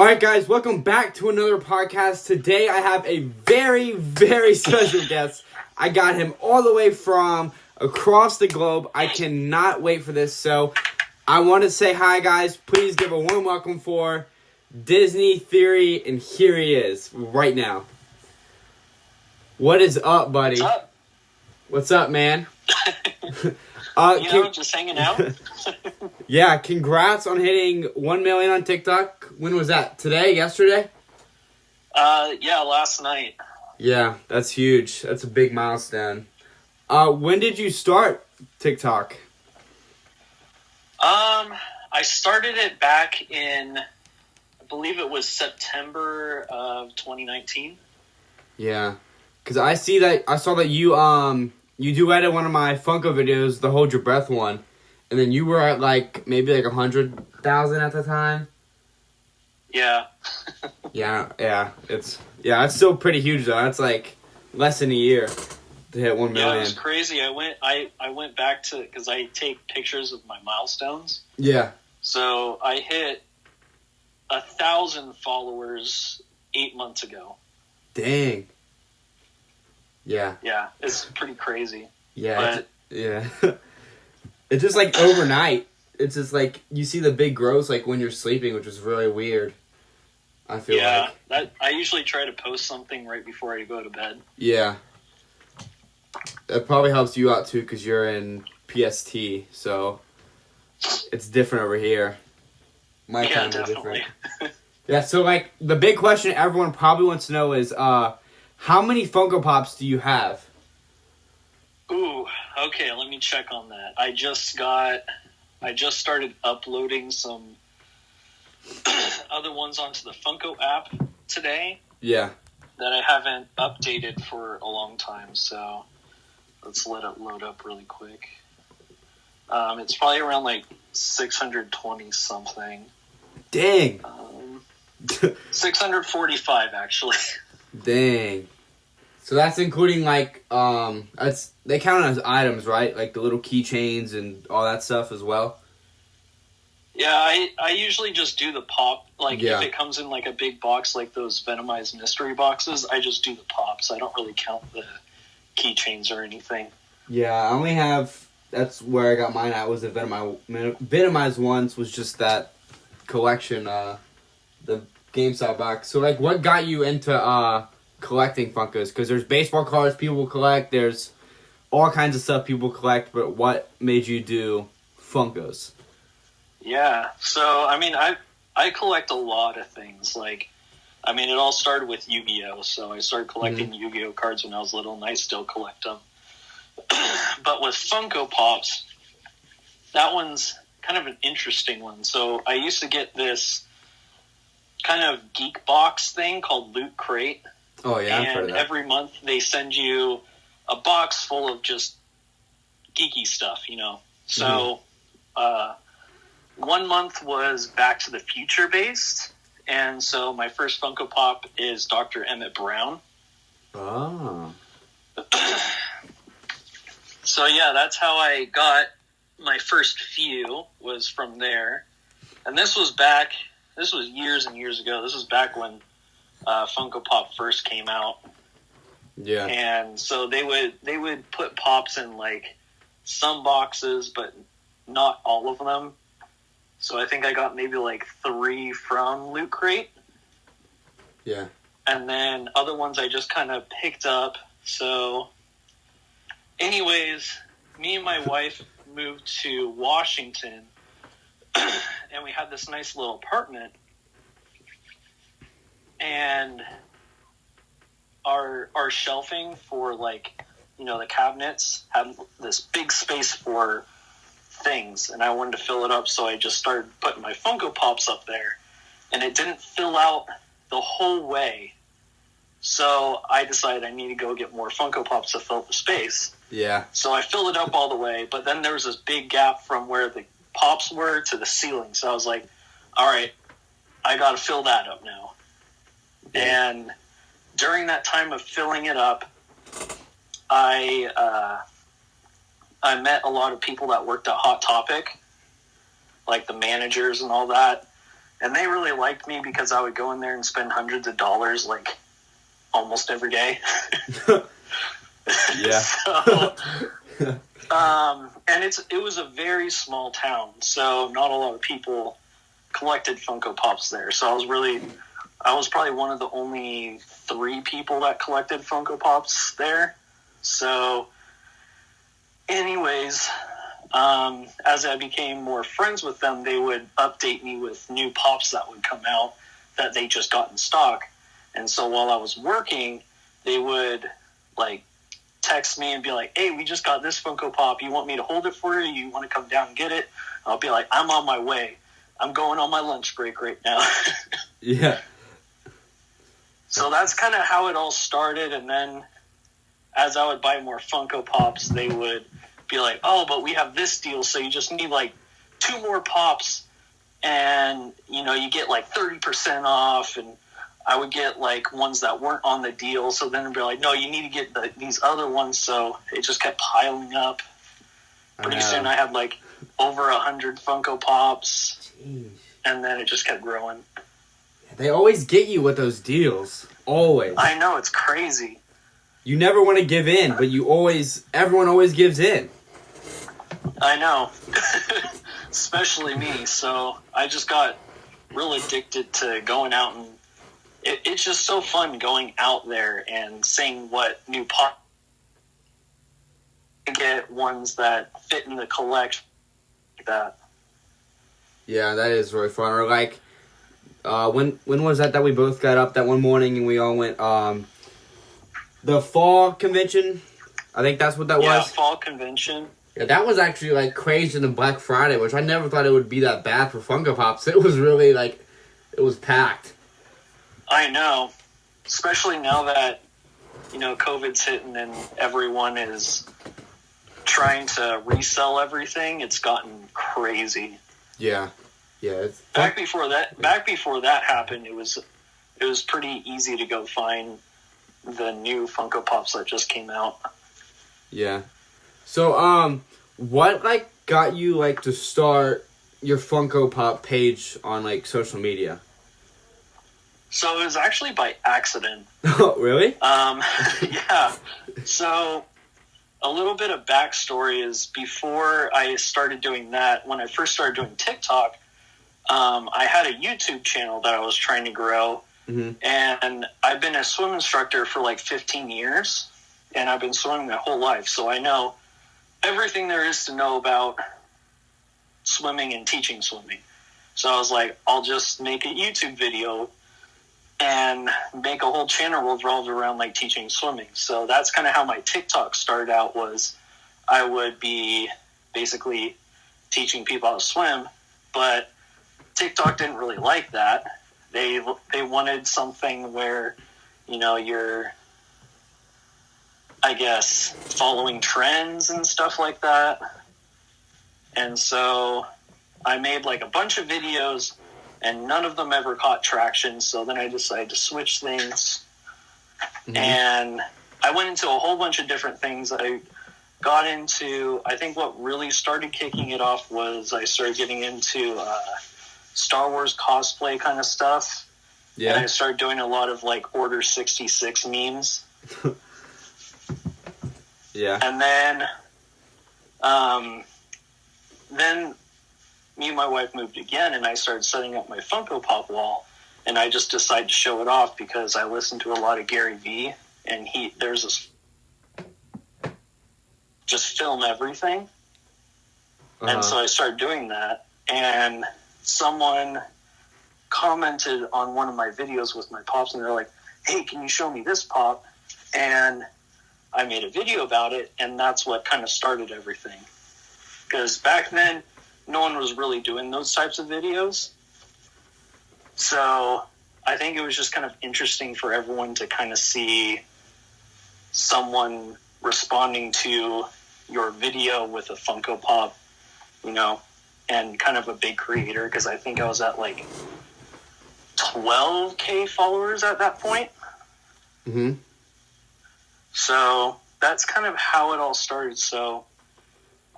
Alright guys, welcome back to another podcast. Today I have a very, very special guest. I got him all the way from across the globe. I cannot wait for this. So I want to say hi guys. Please give a warm welcome for Disney Theory, and here he is right now. What is up, buddy? What's up? What's up, man? Just hanging out. Yeah, congrats on hitting 1 million on TikTok. When was that? Today? Yesterday? Yeah, last night. Yeah, that's huge. That's a big milestone. When did you start TikTok? I started it back in, I believe it was September of 2019. Yeah, because I saw that you duetted one of my Funko videos, the Hold Your Breath one, and then you were at maybe 100,000 at the time. Yeah. yeah, it's still pretty huge though. That's less than a year to hit 1 million. Yeah, it was crazy. I went back to, because I take pictures of my milestones. Yeah. So I hit 1,000 followers 8 months ago. Dang. Yeah. Yeah, it's pretty crazy. Yeah. It's just overnight. It's just you see the big growth when you're sleeping, which is really weird. I feel that I usually try to post something right before I go to bed. Yeah. That probably helps you out too, because you're in PST, so it's different over here. My times are different. Yeah, so the big question everyone probably wants to know is how many Funko Pops do you have? Ooh, okay, let me check on that. I just started uploading some other ones onto the Funko app today. Yeah. That I haven't updated for a long time, so let's let it load up really quick. It's probably around 620 something. Dang. 645 actually. Dang. So that's including they count as items, right? The little keychains and all that stuff as well. Yeah, I usually just do the pop. If it comes in a big box like those Venomized mystery boxes, I just do the pops. I don't really count the keychains or anything. Yeah, I only have. That's where I got mine at. Was the Venomized ones? Was just that collection, the GameStop box. So what got you into collecting Funkos? Because there's baseball cards people collect. There's all kinds of stuff people collect. But what made you do Funkos? Yeah, so I collect a lot of things. It all started with Yu-Gi-Oh. So I started collecting Yu-Gi-Oh cards when I was little, and I still collect them. But with Funko Pops, that one's kind of an interesting one. So I used to get this kind of geek box thing called Loot Crate. Oh yeah, I've heard of that. And every month they send you a box full of just geeky stuff, So 1 month was Back to the Future based, and so my first Funko Pop is Dr. Emmett Brown. Oh. So yeah, that's how I got my first few, was from there. And this was years and years ago. This was back when Funko Pop first came out. Yeah. And so they would put Pops in some boxes, but not all of them. So I think I got maybe 3 from Loot Crate. Yeah. And then other ones I just kind of picked up. So anyways, me and my wife moved to Washington, and we had this nice little apartment, and our shelving for the cabinets had this big space for things, and I wanted to fill it up, so I just started putting my Funko Pops up there, and it didn't fill out the whole way. So I decided I need to go get more Funko Pops to fill the space. Yeah. So I filled it up all the way, but then there was this big gap from where the Pops were to the ceiling. So I was like, all right, I got to fill that up now. Yeah. And during that time of filling it up, I met a lot of people that worked at Hot Topic, the managers and all that. And they really liked me because I would go in there and spend hundreds of dollars, like, almost every day. Yeah. So, and it was a very small town, so not a lot of people collected Funko Pops there. So I was probably one of the only 3 people that collected Funko Pops there. So, anyways, as I became more friends with them, they would update me with new Pops that would come out that they just got in stock. And so while I was working, they would, like, text me and be like, hey, we just got this Funko Pop. You want me to hold it for you? You want to come down and get it? I'll be like, I'm on my way. I'm going on my lunch break right now. Yeah. So that's kind of how it all started. And then as I would buy more Funko Pops, they would be like, oh, but we have this deal. So you just need like 2 more Pops and, you know, you get like 30% off. And I would get like ones that weren't on the deal. So then it'd be like, no, you need to get these other ones. So it just kept piling up. Pretty soon I had like over 100 Funko Pops. Jeez. And then it just kept growing. They always get you with those deals. Always. I know, it's crazy. You never want to give in, but everyone always gives in. I know. Especially me. So I just got real addicted to going out, and it's just so fun going out there and seeing what new pop get ones that fit in the collection like that. Yeah, that is really fun. Or like, when was that we both got up that one morning and we all went, the fall convention? I think that's what that was. Yeah, fall convention. Yeah, that was actually like crazier than Black Friday, which I never thought it would be that bad for Funko Pops. It was really like, it was packed. I know. Especially now that, you know, COVID's hitting and everyone is trying to resell everything. It's gotten crazy. Yeah. Yeah. Back before that happened, it was pretty easy to go find the new Funko Pops that just came out. Yeah. So, what like got you like to start your Funko Pop page on like social media? So it was actually by accident. Oh, really? Yeah. So a little bit of backstory is before I started doing that, when I first started doing TikTok, I had a YouTube channel that I was trying to grow. Mm-hmm. And I've been a swim instructor for like 15 years, and I've been swimming my whole life. So I know everything there is to know about swimming and teaching swimming. So I was like, I'll just make a YouTube video and make a whole channel revolved around like teaching swimming. So that's kind of how my TikTok started out. Was I would be basically teaching people how to swim, but TikTok didn't really like that. They wanted something where, you know, you're, I guess, following trends and stuff like that. And so I made like a bunch of videos, and none of them ever caught traction. So then I decided to switch things. Mm-hmm. And I went into a whole bunch of different things. I got into, I think what really started kicking it off was I started getting into Star Wars cosplay kind of stuff. Yeah. And I started doing a lot of like Order 66 memes. Yeah. And then me and my wife moved again, and I started setting up my Funko Pop wall, and I just decided to show it off because I listened to a lot of Gary Vee, and there's this just film everything. Uh-huh. And so I started doing that, and someone commented on one of my videos with my Pops, and they're like, hey, can you show me this Pop? And I made a video about it, and that's what kind of started everything. Because back then, no one was really doing those types of videos. So I think it was just kind of interesting for everyone to kind of see someone responding to your video with a Funko Pop, you know, and kind of a big creator, because I think I was at like 12K followers at that point. Mm-hmm. So that's kind of how it all started. So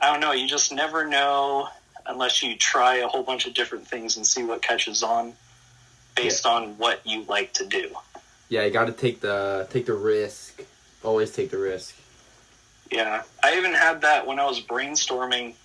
I don't know, you just never know unless you try a whole bunch of different things and see what catches on based on what you like to do. Yeah, you got to take the risk. Always take the risk. Yeah. I even had that when I was brainstorming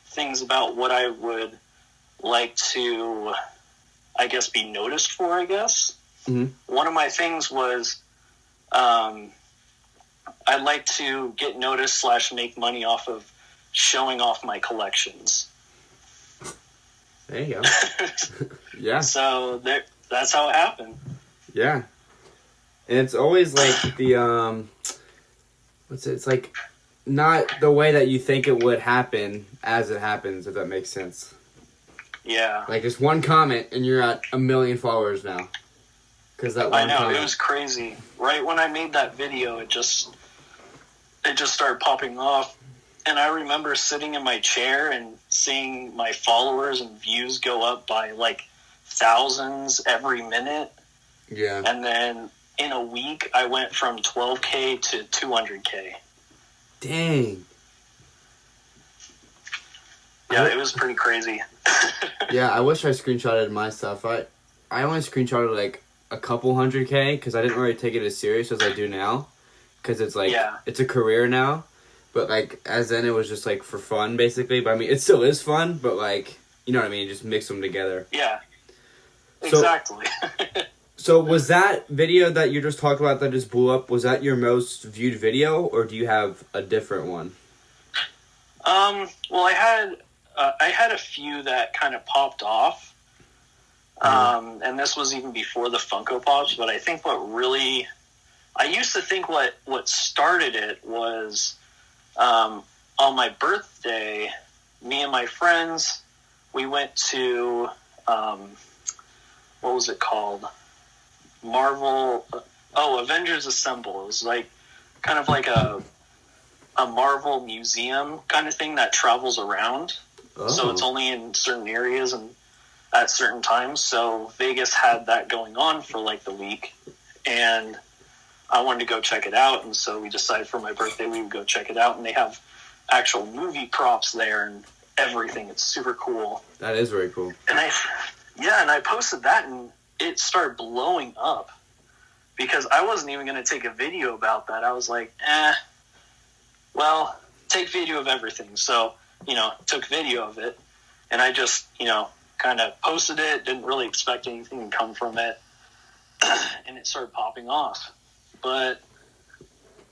things about what I would like to, I guess, be noticed for, I guess. Mm-hmm. One of my things was I'd like to get noticed / make money off of showing off my collections. There you go. Yeah. So that's how it happened. Yeah. And it's always like the, it's like not the way that you think it would happen as it happens, if that makes sense. Yeah. Like just one comment and you're at 1 million followers now. Cause that one comment. It was crazy. Right when I made that video, it just started popping off. And I remember sitting in my chair and seeing my followers and views go up by like thousands every minute. Yeah. And then in a week, I went from 12K to 200K. Dang. Yeah, it was pretty crazy. Yeah, I wish I screenshotted my stuff. I only screenshotted like a couple 100K because I didn't really take it as serious as I do now. Because it's like, it's a career now. But, like, as then it was just, like, for fun, basically. But, I mean, it still is fun, but, like, you know what I mean? Just mix them together. Yeah. Exactly. So, was that video that you just talked about that just blew up, was that your most viewed video, or do you have a different one? Well, I had a few that kind of popped off. And this was even before the Funko Pops, but I think I used to think what started it was... on my birthday, me and my friends, we went to, what was it called? Avengers Assemble. It was like, kind of like a Marvel museum kind of thing that travels around. Oh. So it's only in certain areas and at certain times. So Vegas had that going on for like the week. And I wanted to go check it out, and so we decided for my birthday we would go check it out, and they have actual movie props there and everything. It's super cool. That is very cool. And I posted that, and it started blowing up because I wasn't even going to take a video about that. I was like, well, take video of everything. So, took video of it, and I just, kind of posted it, didn't really expect anything to come from it, and it started popping off. But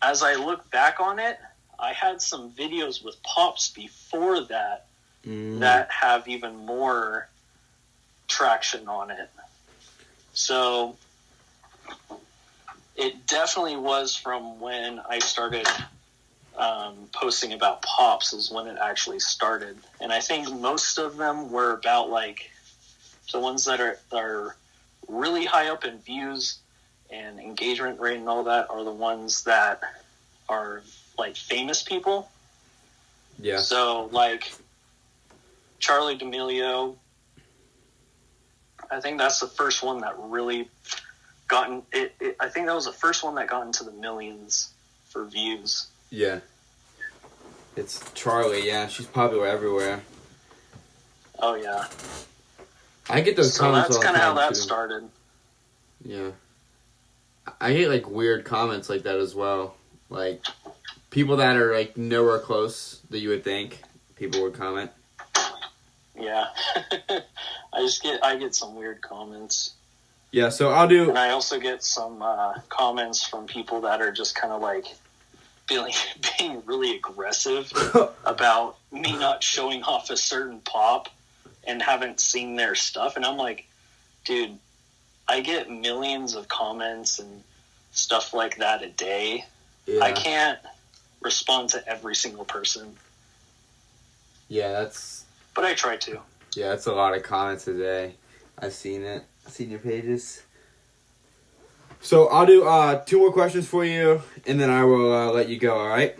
as I look back on it, I had some videos with Pops before that that have even more traction on it. So it definitely was from when I started posting about Pops is when it actually started. And I think most of them were about like the ones that are really high up in views and engagement rate and all that are the ones that are like famous people. Yeah. So like Charlie D'Amelio, I think that's the first one that really gotten it. I think that was the first one that got into the millions for views. Yeah. It's Charlie, yeah. She's popular everywhere. Oh yeah. I get those comments all the time. So that's kind of how that started. Yeah. I get, like, weird comments like that as well. Like, people that are, like, nowhere close that you would think people would comment. Yeah. I get some weird comments. Yeah, so I'll do... And I also get some comments from people that are just kind of, like, being really aggressive about me not showing off a certain pop and haven't seen their stuff. And I'm like, dude... I get millions of comments and stuff like that a day. Yeah. I can't respond to every single person. Yeah, that's... But I try to. Yeah, that's a lot of comments a day. I've seen it. I've seen your pages. So I'll do 2 more questions for you, and then I will let you go, all right?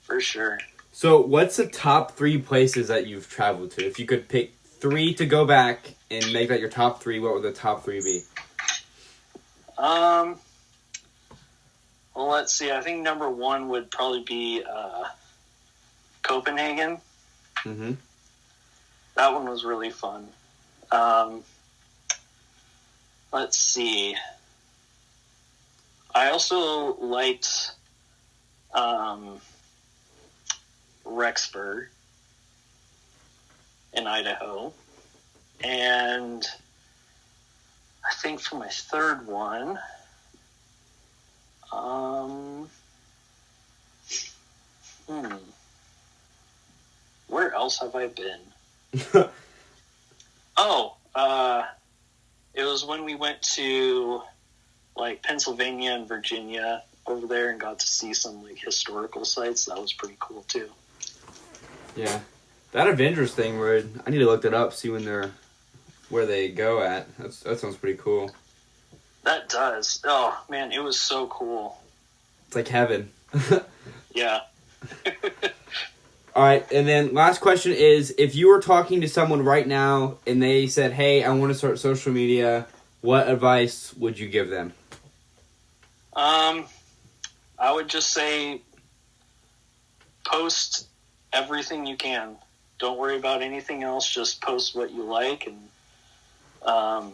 For sure. So what's the top 3 places that you've traveled to? If you could pick 3 to go back and make that your top 3, what would the top 3 be? Well, let's see. I think number 1 would probably be Copenhagen. Mm-hmm. That one was really fun. Let's see. I also liked Rexburg in Idaho. And I think for my third one, where else have I been? It was when we went to like Pennsylvania and Virginia over there and got to see some like historical sites. That was pretty cool too. Yeah, that Avengers thing, where I need to look that up, see where they go at. That sounds pretty cool. That does. Oh man, it was so cool. It's like heaven. Yeah. All right, and then last question is, if you were talking to someone right now and they said, hey, I want to start social media, what advice would you give them? I would just say post everything you can. Don't worry about anything else. Just post what you like. But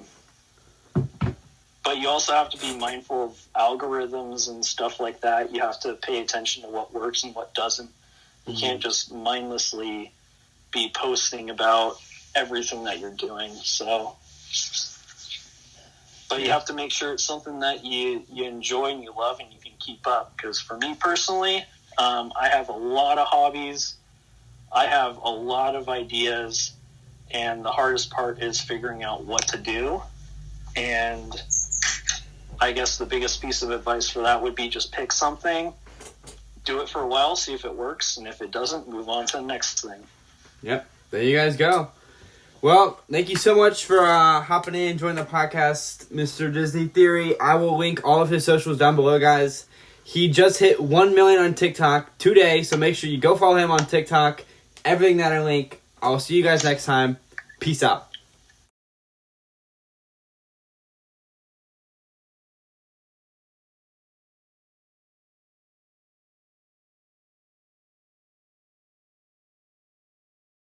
you also have to be mindful of algorithms and stuff like that. You have to pay attention to what works and what doesn't. You can't just mindlessly be posting about everything that you're doing. But you have to make sure it's something that you enjoy and you love and you can keep up. Because for me personally, I have a lot of hobbies. I have a lot of ideas. And the hardest part is figuring out what to do. And I guess the biggest piece of advice for that would be just pick something. Do it for a while, see if it works, and if it doesn't, move on to the next thing. Yep, there you guys go. Well, thank you so much for hopping in and joining the podcast, Mr. Disney Theory. I will link all of his socials down below, guys. He just hit 1 million on TikTok today, so make sure you go follow him on TikTok. Everything that I link. I'll see you guys next time. Peace out.